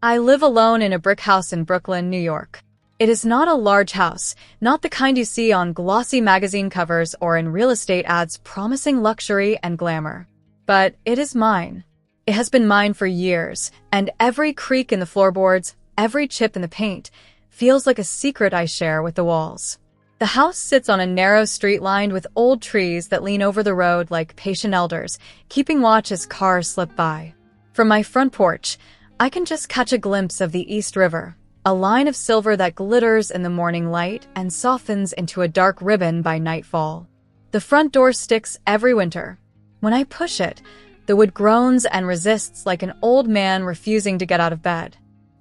I live alone in a brick house in Brooklyn, New York. It is not a large house, not the kind you see on glossy magazine covers or in real estate ads promising luxury and glamour. But it is mine. It has been mine for years, and every creak in the floorboards, every chip in the paint, feels like a secret I share with the walls. The house sits on a narrow street lined with old trees that lean over the road like patient elders, keeping watch as cars slip by. From my front porch, I can just catch a glimpse of the East River, a line of silver that glitters in the morning light and softens into a dark ribbon by nightfall. The front door sticks every winter. When I push it, the wood groans and resists like an old man refusing to get out of bed.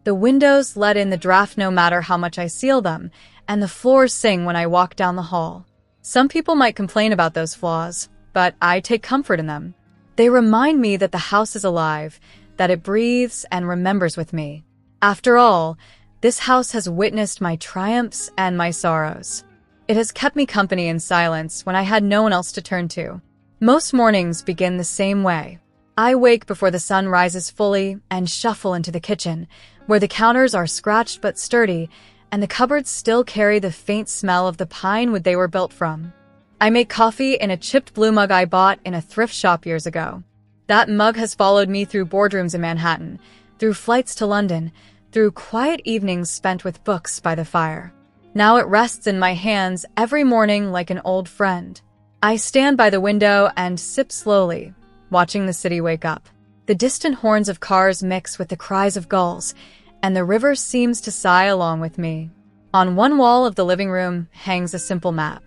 The windows let in the draft no matter how much I seal them, and the floors sing when I walk down the hall. Some people might complain about those flaws, but I take comfort in them. They remind me that the house is alive, that it breathes and remembers with me. After all, this house has witnessed my triumphs and my sorrows. It has kept me company in silence when I had no one else to turn to. Most mornings begin the same way. I wake before the sun rises fully and shuffle into the kitchen, where the counters are scratched but sturdy, and the cupboards still carry the faint smell of the pine wood they were built from. I make coffee in a chipped blue mug I bought in a thrift shop years ago. That mug has followed me through boardrooms in Manhattan, through flights to London, through quiet evenings spent with books by the fire. Now it rests in my hands every morning like an old friend. I stand by the window and sip slowly, watching the city wake up. The distant horns of cars mix with the cries of gulls, and the river seems to sigh along with me. On one wall of the living room hangs a simple map.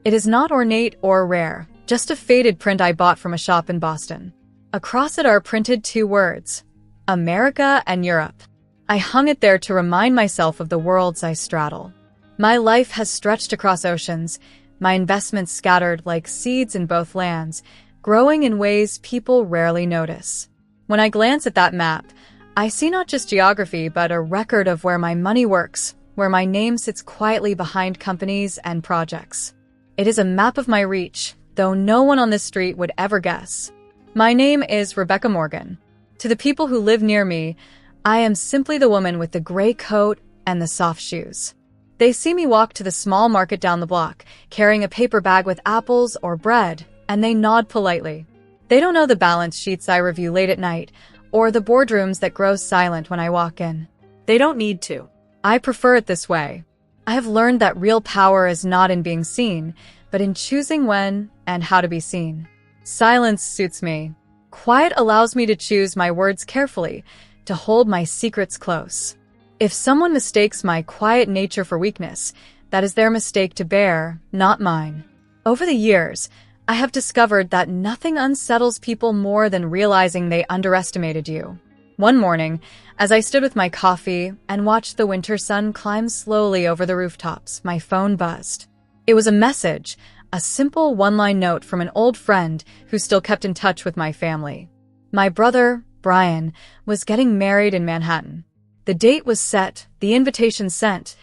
It is not ornate or rare, just a faded print I bought from a shop in Boston. Across it are printed two words: America and Europe. I hung it there to remind myself of the worlds I straddle. My life has stretched across oceans, my investments scattered like seeds in both lands, growing in ways people rarely notice. When I glance at that map, I see not just geography, but a record of where my money works, where my name sits quietly behind companies and projects. It is a map of my reach, though no one on this street would ever guess. My name is Rebecca Morgan. To the people who live near me, I am simply the woman with the gray coat and the soft shoes. They see me walk to the small market down the block, carrying a paper bag with apples or bread, and they nod politely. They don't know the balance sheets I review late at night, or the boardrooms that grow silent when I walk in. They don't need to. I prefer it this way. I have learned that real power is not in being seen, but in choosing when and how to be seen. Silence suits me. Quiet allows me to choose my words carefully, to hold my secrets close. If someone mistakes my quiet nature for weakness, that is their mistake to bear, not mine. Over the years, I have discovered that nothing unsettles people more than realizing they underestimated you. One morning, as I stood with my coffee and watched the winter sun climb slowly over the rooftops, my phone buzzed. It was a message, a simple one-line note from an old friend who still kept in touch with my family. My brother, Brian, was getting married in Manhattan. The date was set, the invitation sent,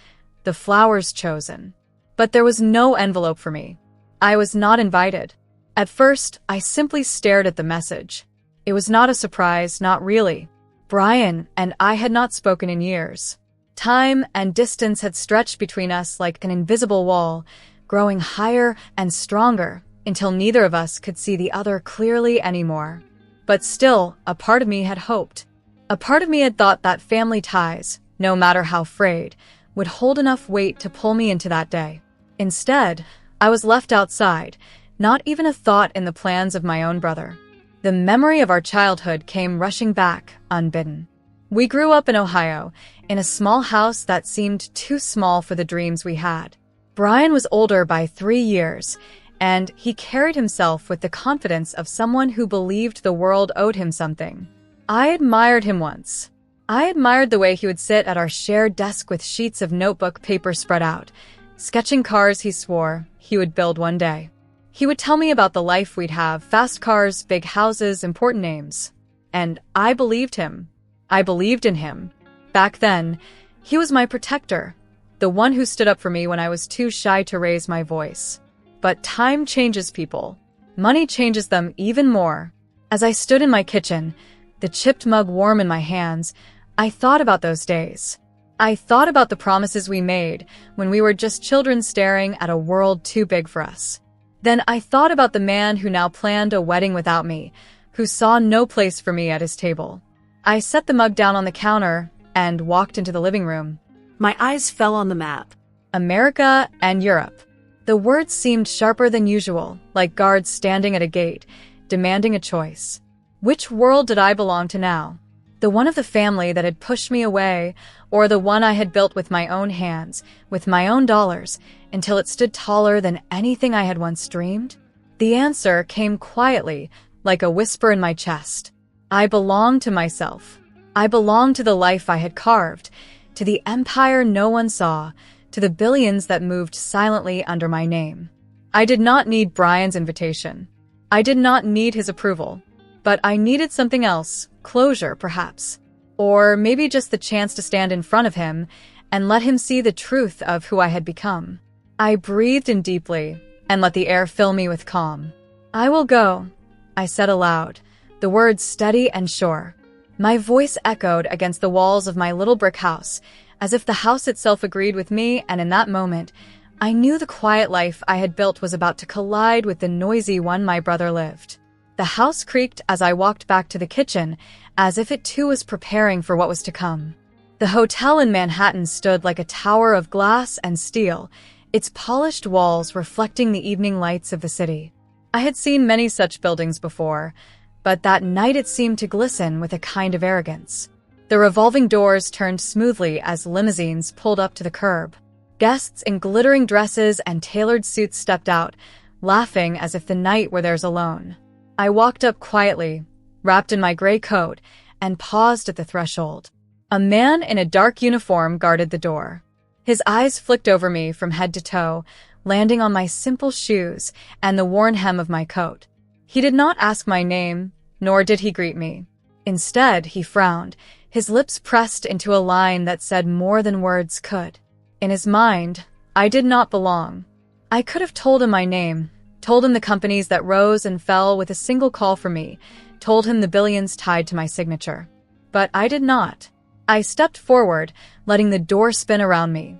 the flowers chosen. But there was no envelope for me. I was not invited. At first, I simply stared at the message. It was not a surprise, not really. Brian and I had not spoken in years. Time and distance had stretched between us like an invisible wall, growing higher and stronger until neither of us could see the other clearly anymore. But still, a part of me had hoped. A part of me had thought that family ties, no matter how frayed, would hold enough weight to pull me into that day. Instead, I was left outside, not even a thought in the plans of my own brother. The memory of our childhood came rushing back, unbidden. We grew up in Ohio, in a small house that seemed too small for the dreams we had. Brian was older by 3 years, and he carried himself with the confidence of someone who believed the world owed him something. I admired him once. I admired the way he would sit at our shared desk with sheets of notebook paper spread out, sketching cars he swore he would build one day. He would tell me about the life we'd have, fast cars, big houses, important names. And I believed him. I believed in him. Back then, he was my protector, the one who stood up for me when I was too shy to raise my voice. But time changes people. Money changes them even more. As I stood in my kitchen, the chipped mug warm in my hands, I thought about those days. I thought about the promises we made when we were just children staring at a world too big for us. Then I thought about the man who now planned a wedding without me, who saw no place for me at his table. I set the mug down on the counter and walked into the living room. My eyes fell on the map. America and Europe. The words seemed sharper than usual, like guards standing at a gate, demanding a choice. Which world did I belong to now? The one of the family that had pushed me away, or the one I had built with my own hands, with my own dollars, until it stood taller than anything I had once dreamed? The answer came quietly, like a whisper in my chest. I belonged to myself. I belonged to the life I had carved, to the empire no one saw, to the billions that moved silently under my name. I did not need Brian's invitation. I did not need his approval. But I needed something else, closure perhaps. Or maybe just the chance to stand in front of him and let him see the truth of who I had become. I breathed in deeply and let the air fill me with calm. I will go, I said aloud, the words steady and sure. My voice echoed against the walls of my little brick house, as if the house itself agreed with me, and in that moment, I knew the quiet life I had built was about to collide with the noisy one my brother lived. The house creaked as I walked back to the kitchen, as if it too was preparing for what was to come. The hotel in Manhattan stood like a tower of glass and steel, its polished walls reflecting the evening lights of the city. I had seen many such buildings before, but that night it seemed to glisten with a kind of arrogance. The revolving doors turned smoothly as limousines pulled up to the curb. Guests in glittering dresses and tailored suits stepped out, laughing as if the night were theirs alone. I walked up quietly, wrapped in my gray coat, and paused at the threshold. A man in a dark uniform guarded the door. His eyes flicked over me from head to toe, landing on my simple shoes and the worn hem of my coat. He did not ask my name, nor did he greet me. Instead, he frowned, his lips pressed into a line that said more than words could. In his mind, I did not belong. I could have told him my name, told him the companies that rose and fell with a single call from me, told him the billions tied to my signature. But I did not. I stepped forward, letting the door spin around me,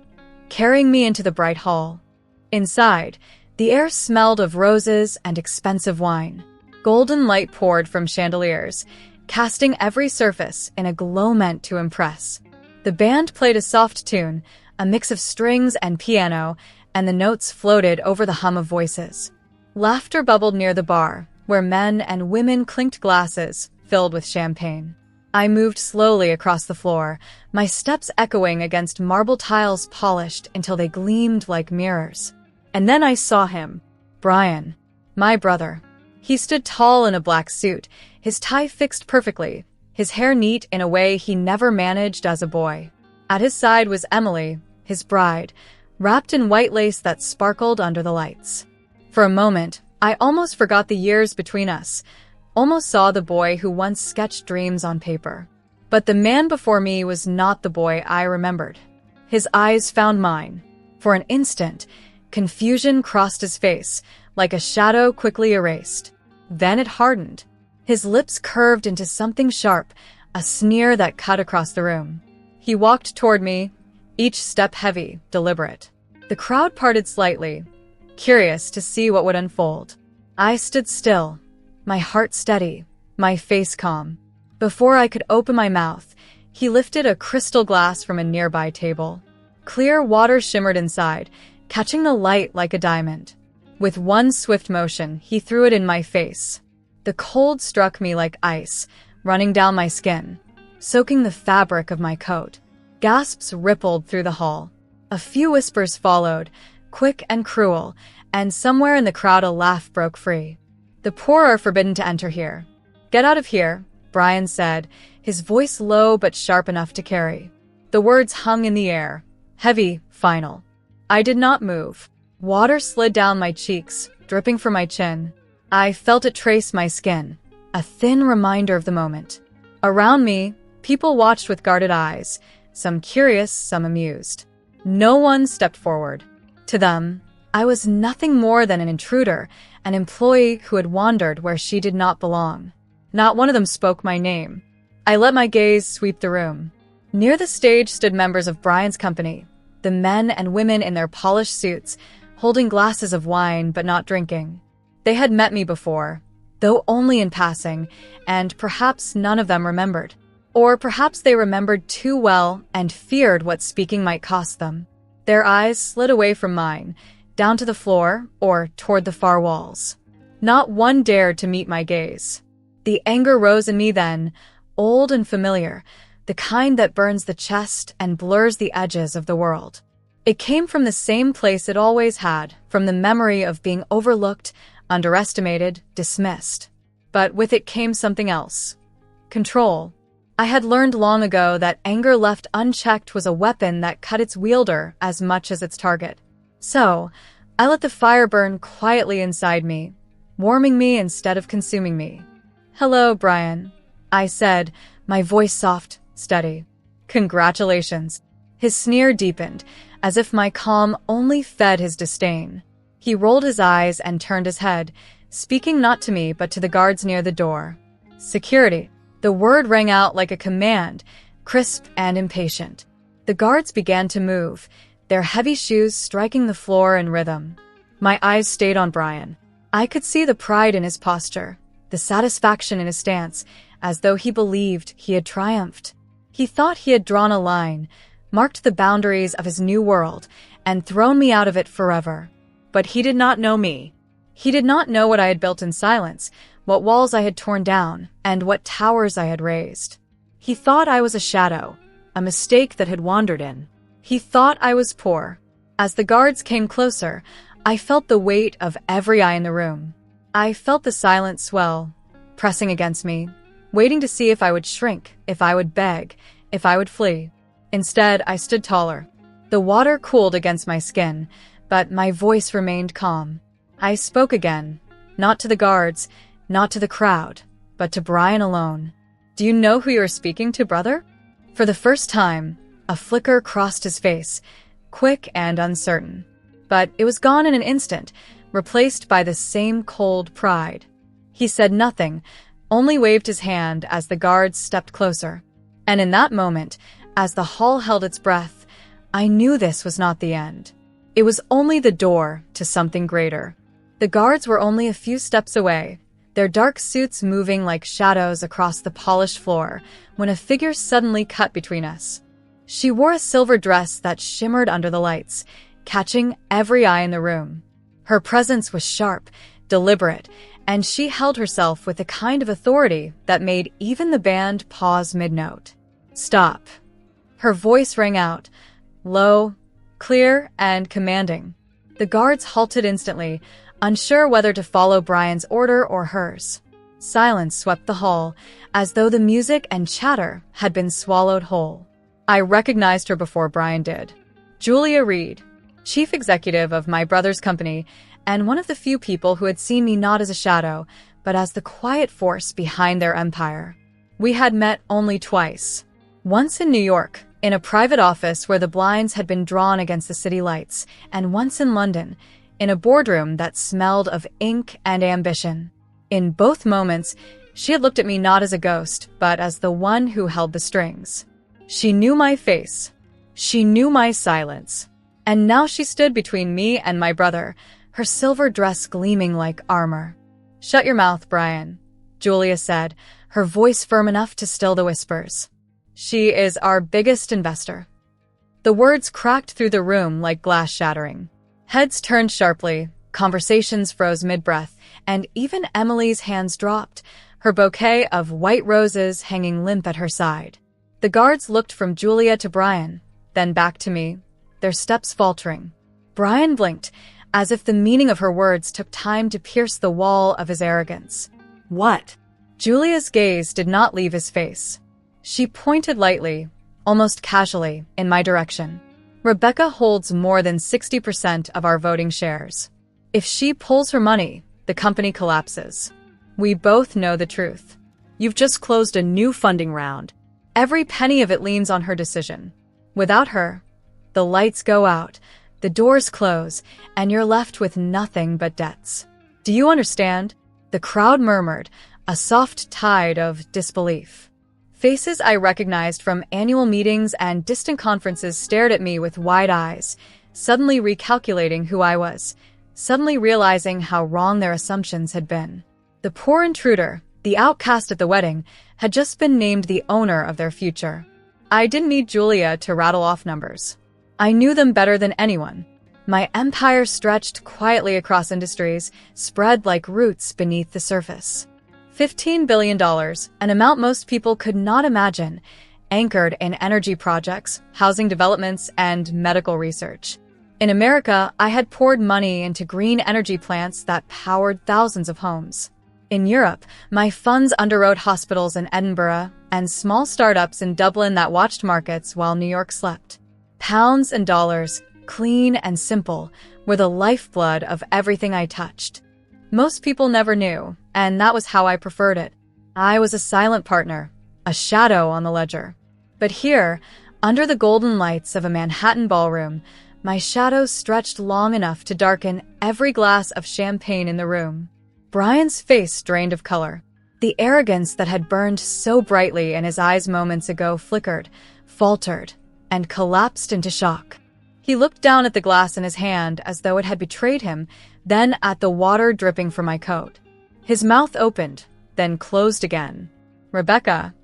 carrying me into the bright hall. Inside, the air smelled of roses and expensive wine. Golden light poured from chandeliers, casting every surface in a glow meant to impress. The band played a soft tune, a mix of strings and piano, and the notes floated over the hum of voices. Laughter bubbled near the bar, where men and women clinked glasses filled with champagne. I moved slowly across the floor, my steps echoing against marble tiles polished until they gleamed like mirrors. And then I saw him, Brian, my brother. He stood tall in a black suit, his tie fixed perfectly, his hair neat in a way he never managed as a boy. At his side was Emily, his bride, wrapped in white lace that sparkled under the lights. For a moment, I almost forgot the years between us, almost saw the boy who once sketched dreams on paper. But the man before me was not the boy I remembered. His eyes found mine. For an instant, confusion crossed his face, like a shadow quickly erased. Then it hardened. His lips curved into something sharp, a sneer that cut across the room. He walked toward me, each step heavy, deliberate. The crowd parted slightly, curious to see what would unfold. I stood still, my heart steady, my face calm. Before I could open my mouth, he lifted a crystal glass from a nearby table. Clear water shimmered inside, catching the light like a diamond. With one swift motion, he threw it in my face. The cold struck me like ice, running down my skin, soaking the fabric of my coat. Gasps rippled through the hall. A few whispers followed, quick and cruel, and somewhere in the crowd a laugh broke free. "The poor are forbidden to enter here. Get out of here," Brian said, his voice low but sharp enough to carry. The words hung in the air, heavy, final. I did not move. Water slid down my cheeks, dripping from my chin. I felt it trace my skin, a thin reminder of the moment. Around me, people watched with guarded eyes, some curious, some amused. No one stepped forward. To them, I was nothing more than an intruder, an employee who had wandered where she did not belong. Not one of them spoke my name. I let my gaze sweep the room. Near the stage stood members of Brian's company, the men and women in their polished suits, holding glasses of wine but not drinking. They had met me before, though only in passing, and perhaps none of them remembered. Or perhaps they remembered too well and feared what speaking might cost them. Their eyes slid away from mine, down to the floor or toward the far walls. Not one dared to meet my gaze. The anger rose in me then, old and familiar, the kind that burns the chest and blurs the edges of the world. It came from the same place it always had, from the memory of being overlooked, underestimated, dismissed. But with it came something else. Control. I had learned long ago that anger left unchecked was a weapon that cut its wielder as much as its target. So, I let the fire burn quietly inside me, warming me instead of consuming me. "Hello, Brian," I said, my voice soft, steady. "Congratulations." His sneer deepened, as if my calm only fed his disdain. He rolled his eyes and turned his head, speaking not to me but to the guards near the door. "Security." The word rang out like a command, crisp and impatient. The guards began to move, their heavy shoes striking the floor in rhythm. My eyes stayed on Brian. I could see the pride in his posture, the satisfaction in his stance, as though he believed he had triumphed. He thought he had drawn a line, marked the boundaries of his new world, and thrown me out of it forever. But he did not know me. He did not know what I had built in silence, what walls I had torn down, and what towers I had raised. He thought I was a shadow, a mistake that had wandered in. He thought I was poor. As the guards came closer, I felt the weight of every eye in the room. I felt the silence swell, pressing against me, waiting to see if I would shrink, if I would beg, if I would flee. Instead, I stood taller. The water cooled against my skin, but my voice remained calm. I spoke again, not to the guards, not to the crowd, but to Brian alone. "Do you know who you are speaking to, brother?" For the first time, a flicker crossed his face, quick and uncertain. But it was gone in an instant, replaced by the same cold pride. He said nothing, only waved his hand as the guards stepped closer. And in that moment, as the hall held its breath, I knew this was not the end. It was only the door to something greater. The guards were only a few steps away, their dark suits moving like shadows across the polished floor, when a figure suddenly cut between us. She wore a silver dress that shimmered under the lights, catching every eye in the room. Her presence was sharp, deliberate, and she held herself with a kind of authority that made even the band pause mid-note. "Stop." Her voice rang out, low, clear, and commanding. The guards halted instantly, unsure whether to follow Brian's order or hers. Silence swept the hall, as though the music and chatter had been swallowed whole. I recognized her before Brian did. Julia Reed, chief executive of my brother's company, and one of the few people who had seen me not as a shadow, but as the quiet force behind their empire. We had met only twice. Once in New York, in a private office where the blinds had been drawn against the city lights, and once in London, in a boardroom that smelled of ink and ambition. In both moments, she had looked at me not as a ghost, but as the one who held the strings. She knew my face. She knew my silence. And now she stood between me and my brother, her silver dress gleaming like armor. "Shut your mouth, Brian," Julia said, her voice firm enough to still the whispers. "She is our biggest investor." The words cracked through the room like glass shattering. Heads turned sharply, conversations froze mid-breath, and even Emily's hands dropped, her bouquet of white roses hanging limp at her side. The guards looked from Julia to Brian, then back to me, their steps faltering. Brian blinked, as if the meaning of her words took time to pierce the wall of his arrogance. "What?" Julia's gaze did not leave his face. She pointed lightly, almost casually, in my direction. "Rebecca holds more than 60% of our voting shares. If she pulls her money, the company collapses. We both know the truth. "You've just closed a new funding round." Every penny of it leans on her decision. Without her, the lights go out, the doors close, and you're left with nothing but debts. Do you understand?" The crowd murmured, a soft tide of disbelief. Faces I recognized from annual meetings and distant conferences stared at me with wide eyes, suddenly recalculating who I was, suddenly realizing how wrong their assumptions had been. The poor intruder, the outcast at the wedding, had just been named the owner of their future. I didn't need Julia to rattle off numbers. I knew them better than anyone. My empire stretched quietly across industries, spread like roots beneath the surface. $15 billion, an amount most people could not imagine, anchored in energy projects, housing developments, and medical research. In America, I had poured money into green energy plants that powered thousands of homes. In Europe, my funds underwrote hospitals in Edinburgh and small startups in Dublin that watched markets while New York slept. Pounds and dollars, clean and simple, were the lifeblood of everything I touched. Most people never knew, and that was how I preferred it. I was a silent partner, a shadow on the ledger. But here, under the golden lights of a Manhattan ballroom, my shadow stretched long enough to darken every glass of champagne in the room. Brian's face drained of color. The arrogance that had burned so brightly in his eyes moments ago flickered, faltered, and collapsed into shock. He looked down at the glass in his hand as though it had betrayed him, then at the water dripping from my coat. His mouth opened, then closed again. "Rebecca,"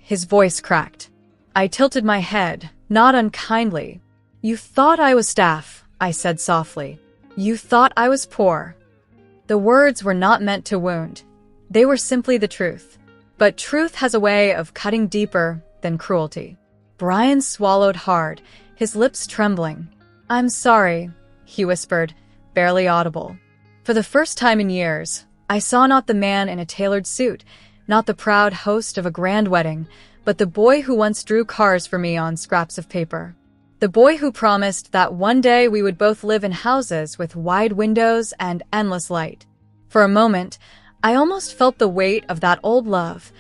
his voice cracked. I tilted my head, not unkindly. "You thought I was staff," I said softly. "You thought I was poor." The words were not meant to wound. They were simply the truth. But truth has a way of cutting deeper than cruelty. Brian swallowed hard, his lips trembling. "I'm sorry," he whispered, barely audible. For the first time in years, I saw not the man in a tailored suit, not the proud host of a grand wedding, but the boy who once drew cars for me on scraps of paper. The boy who promised that one day we would both live in houses with wide windows and endless light. For a moment, I almost felt the weight of that old love,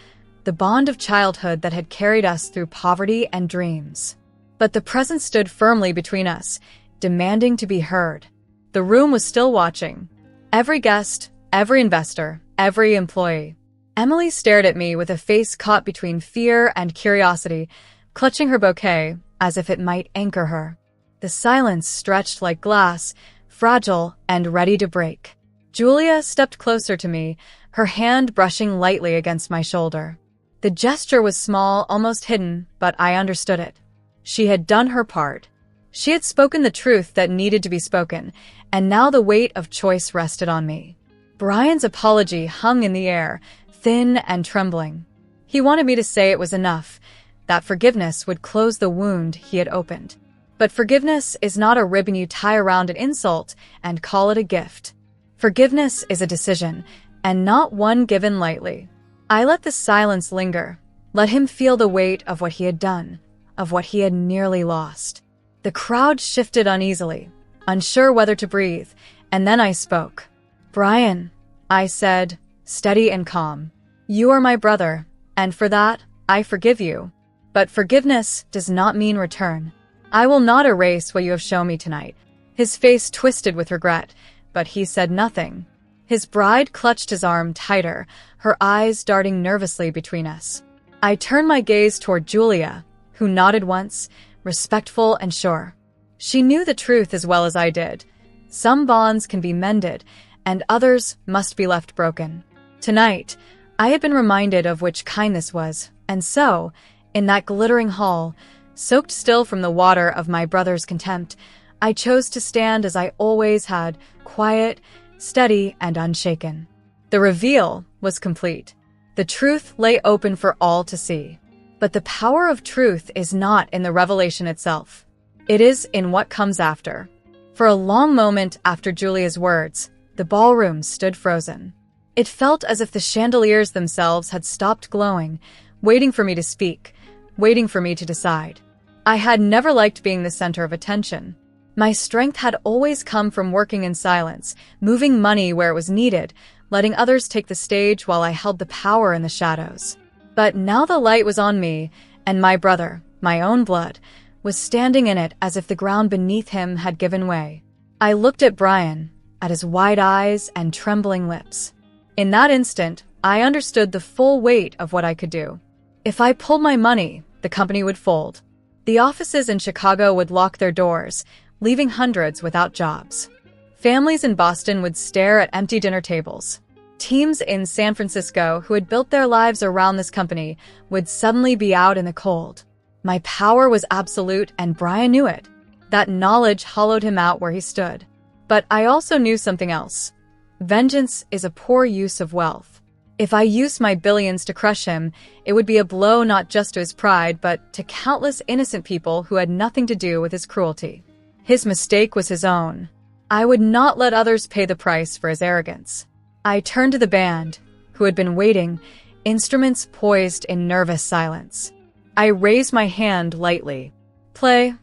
the bond of childhood that had carried us through poverty and dreams. But the present stood firmly between us, demanding to be heard. The room was still watching. Every guest, every investor, every employee. Emily stared at me with a face caught between fear and curiosity, clutching her bouquet as if it might anchor her. The silence stretched like glass, fragile and ready to break. Julia stepped closer to me, her hand brushing lightly against my shoulder. The gesture was small, almost hidden, but I understood it. She had done her part. She had spoken the truth that needed to be spoken, and now the weight of choice rested on me. Brian's apology hung in the air, thin and trembling. He wanted me to say it was enough, that forgiveness would close the wound he had opened. But forgiveness is not a ribbon you tie around an insult and call it a gift. Forgiveness is a decision, and not one given lightly. I let the silence linger, let him feel the weight of what he had done, of what he had nearly lost. The crowd shifted uneasily, unsure whether to breathe, and then I spoke. "Brian," I said, steady and calm, "you are my brother, and for that, I forgive you. But forgiveness does not mean return. I will not erase what you have shown me tonight." His face twisted with regret, but he said nothing. His bride clutched his arm tighter, her eyes darting nervously between us. I turned my gaze toward Julia, who nodded once, respectful and sure. She knew the truth as well as I did. Some bonds can be mended, and others must be left broken. Tonight, I had been reminded of which kindness was, and so, in that glittering hall, soaked still from the water of my brother's contempt, I chose to stand as I always had, quiet, steady, and unshaken. The reveal was complete. The truth lay open for all to see. But the power of truth is not in the revelation itself. It is in what comes after. For a long moment after Julia's words, the ballroom stood frozen. It felt as if the chandeliers themselves had stopped glowing, waiting for me to speak, waiting for me to decide. I had never liked being the center of attention. My strength had always come from working in silence, moving money where it was needed, letting others take the stage while I held the power in the shadows. But now the light was on me, and my brother, my own blood, was standing in it as if the ground beneath him had given way. I looked at Brian, at his wide eyes and trembling lips. In that instant, I understood the full weight of what I could do. If I pulled my money, the company would fold. The offices in Chicago would lock their doors, leaving hundreds without jobs. Families in Boston would stare at empty dinner tables. Teams in San Francisco who had built their lives around this company would suddenly be out in the cold. My power was absolute, and Brian knew it. That knowledge hollowed him out where he stood. But I also knew something else. Vengeance is a poor use of wealth. If I used my billions to crush him, it would be a blow not just to his pride, but to countless innocent people who had nothing to do with his cruelty. His mistake was his own. I would not let others pay the price for his arrogance. I turned to the band, who had been waiting, instruments poised in nervous silence. I raised my hand lightly. "Play,"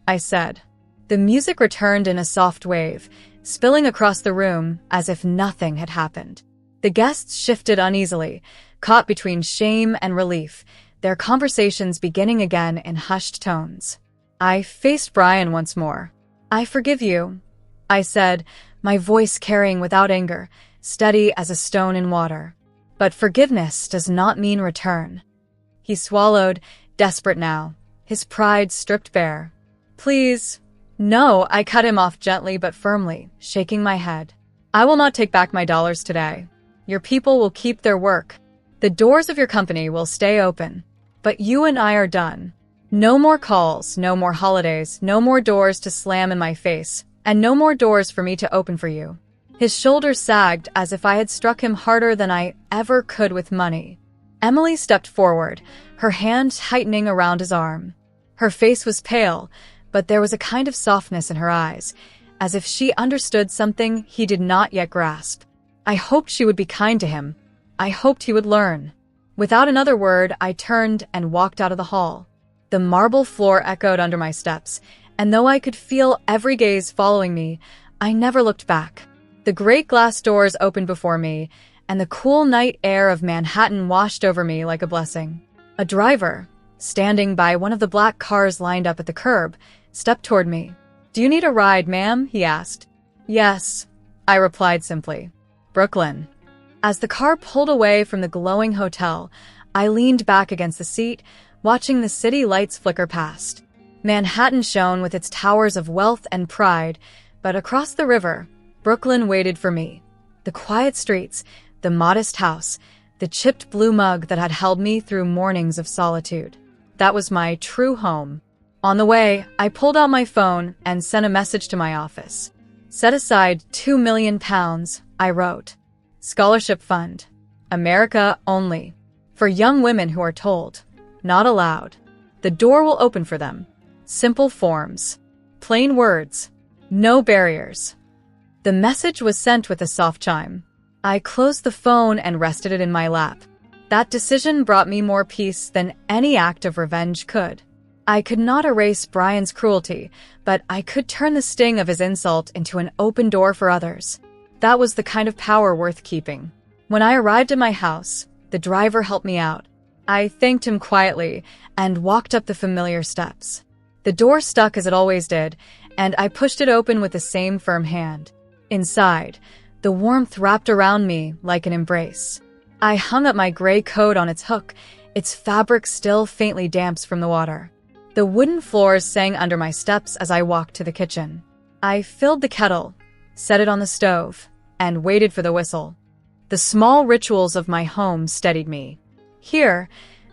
I said. The music returned in a soft wave, spilling across the room as if nothing had happened. The guests shifted uneasily, caught between shame and relief, their conversations beginning again in hushed tones. I faced Brian once more. "I forgive you," I said, my voice carrying without anger, steady as a stone in water. "But forgiveness does not mean return." He swallowed, desperate now, his pride stripped bare. "Please." "No," I cut him off gently but firmly, shaking my head. "I will not take back my dollars today. Your people will keep their work. The doors of your company will stay open. But you and I are done. No more calls, no more holidays, no more doors to slam in my face, and no more doors for me to open for you." His shoulders sagged as if I had struck him harder than I ever could with money. Emily stepped forward, her hand tightening around his arm. Her face was pale, but there was a kind of softness in her eyes, as if she understood something he did not yet grasp. I hoped she would be kind to him. I hoped he would learn. Without another word, I turned and walked out of the hall. The marble floor echoed under my steps, and though I could feel every gaze following me, I never looked back. The great glass doors opened before me, and the cool night air of Manhattan washed over me like a blessing. A driver, standing by one of the black cars lined up at the curb, stepped toward me. "Do you need a ride, ma'am?" he asked. "Yes," I replied simply. "Brooklyn." As the car pulled away from the glowing hotel, I leaned back against the seat, watching the city lights flicker past. Manhattan shone with its towers of wealth and pride, but across the river, Brooklyn waited for me. The quiet streets, the modest house, the chipped blue mug that had held me through mornings of solitude. That was my true home. On the way, I pulled out my phone and sent a message to my office. "Set aside £2 million, I wrote. "Scholarship fund. America only. For young women who are told, not allowed. The door will open for them. Simple forms. Plain words. No barriers." The message was sent with a soft chime. I closed the phone and rested it in my lap. That decision brought me more peace than any act of revenge could. I could not erase Brian's cruelty, but I could turn the sting of his insult into an open door for others. That was the kind of power worth keeping. When I arrived at my house, the driver helped me out. I thanked him quietly and walked up the familiar steps. The door stuck as it always did, and I pushed it open with the same firm hand. Inside, the warmth wrapped around me like an embrace. I hung up my gray coat on its hook, its fabric still faintly damp from the water. The wooden floors sang under my steps as I walked to the kitchen. I filled the kettle, set it on the stove, and waited for the whistle. The small rituals of my home steadied me. Here,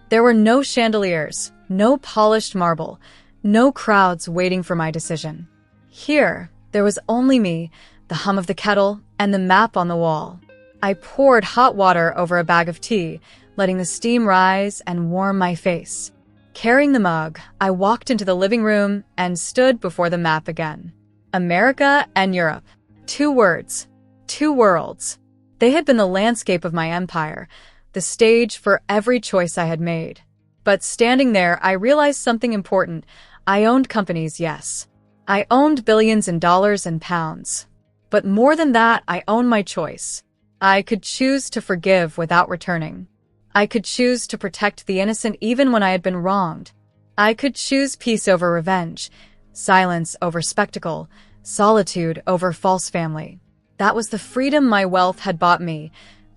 there were no chandeliers, no polished marble, no crowds waiting for my decision. Here, there was only me, the hum of the kettle, and the map on the wall. I poured hot water over a bag of tea, letting the steam rise and warm my face. Carrying the mug, I walked into the living room and stood before the map again. America and Europe. 2 words. 2 worlds. They had been the landscape of my empire, the stage for every choice I had made. But standing there, I realized something important. I owned companies, yes. I owned billions in dollars and pounds. But more than that, I owned my choice. I could choose to forgive without returning. I could choose to protect the innocent even when I had been wronged. I could choose peace over revenge, silence over spectacle, solitude over false family. That was the freedom my wealth had bought me.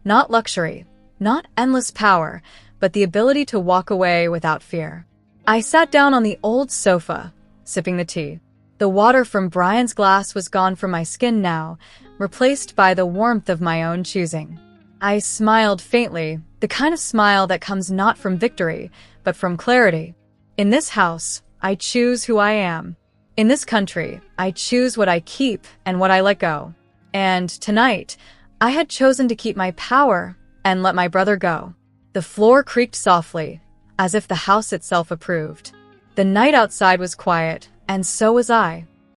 Not luxury, not endless power, but the ability to walk away without fear. I sat down on the old sofa, sipping the tea. The water from Brian's glass was gone from my skin now, replaced by the warmth of my own choosing. I smiled faintly, the kind of smile that comes not from victory, but from clarity. In this house, I choose who I am. In this country, I choose what I keep and what I let go. And tonight, I had chosen to keep my power and let my brother go. The floor creaked softly, as if the house itself approved. The night outside was quiet, and so was I.